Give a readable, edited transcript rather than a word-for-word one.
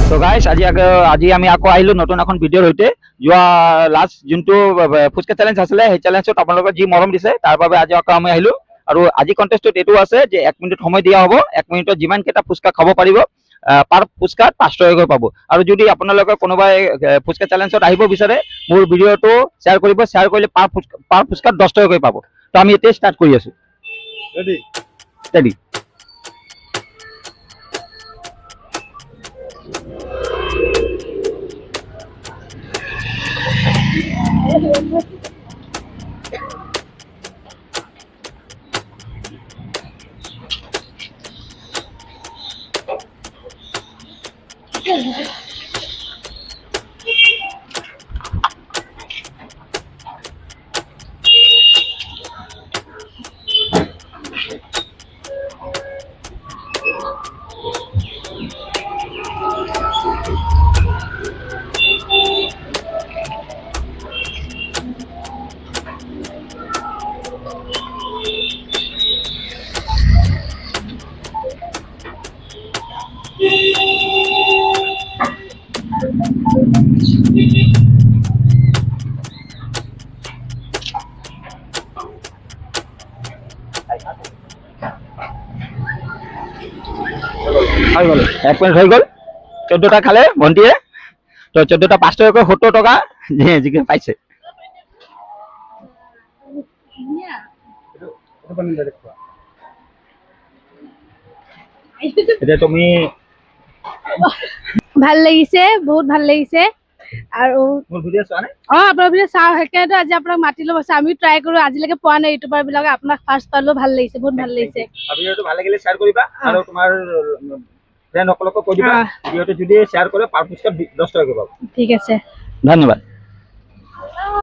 তো গাইস আজি আমি আকৌ আহিলো নতুন এখন ভিডিঅ'ৰ সৈতে। যোৱা লাষ্ট যোনটো ফুচকা চেলেঞ্জ আছিলে সেই চেলেঞ্জত আপোনালোকে যি মৰম দিছে তাৰ বাবে আজি আকৌ আমি আহিলো। আৰু আজি কণ্টেষ্টত এইটো আছে যে 1 মিনিট সময় দিয়া হ'ব। 1 মিনিটত যিমান কেইটা ফুচকা খাব পাৰিব পাৰ ফুচকাত 5 টকাকৈ পাব। আৰু যদি আপোনালোকে কোনোবাই ফুচকা চেলেঞ্জত আহিব বিচাৰে মোৰ ভিডিঅ'টো শ্বেয়াৰ কৰিব। শ্বেয়াৰ কৰিলে পাৰ ফুচকাত 10 টকাকৈ পাব। তো আমি এতিয়া ষ্টাৰ্ট কৰি আছো। ৰেডি ৰেডি হৈ গ'ল। 1 মিনিট হৈ গ'ল। 14টা খালে ভণ্টিয়ে। তো 14টা 5 টকাকৈ 70 টকা যিকে পাইছে। এতিয়া তুমি ভাল লাগিছে, বহুত ভাল লাগিছে। আৰু মোৰ ভিডিঅ' চোৱা নাই? আপোনাৰ ভিডিঅ' চাওঁ, সেইকাৰণে আজি আপোনাক মাতি ল'ব আছে। আমি ট্ৰাই কৰো, আজিলৈকে পোৱা নাই ইউটিউবাৰ বিলাকে। আপোনাক ফাৰ্ষ্ট পালো, ভাল লাগিছে, বহুত ভাল লাগিছে। ভিডিঅ'টো ভাল লাগিলে শ্বেয়াৰ কৰিবা আৰু তোমাৰ ফ্ৰেণ্ডসকলকো কৈ দিবা। ভিডিঅ'টো যদি শ্বেয়াৰ কৰে পাৰ ফুচকাত 10 টকাকৈ পাব। ঠিক আছে, ধন্যবাদ।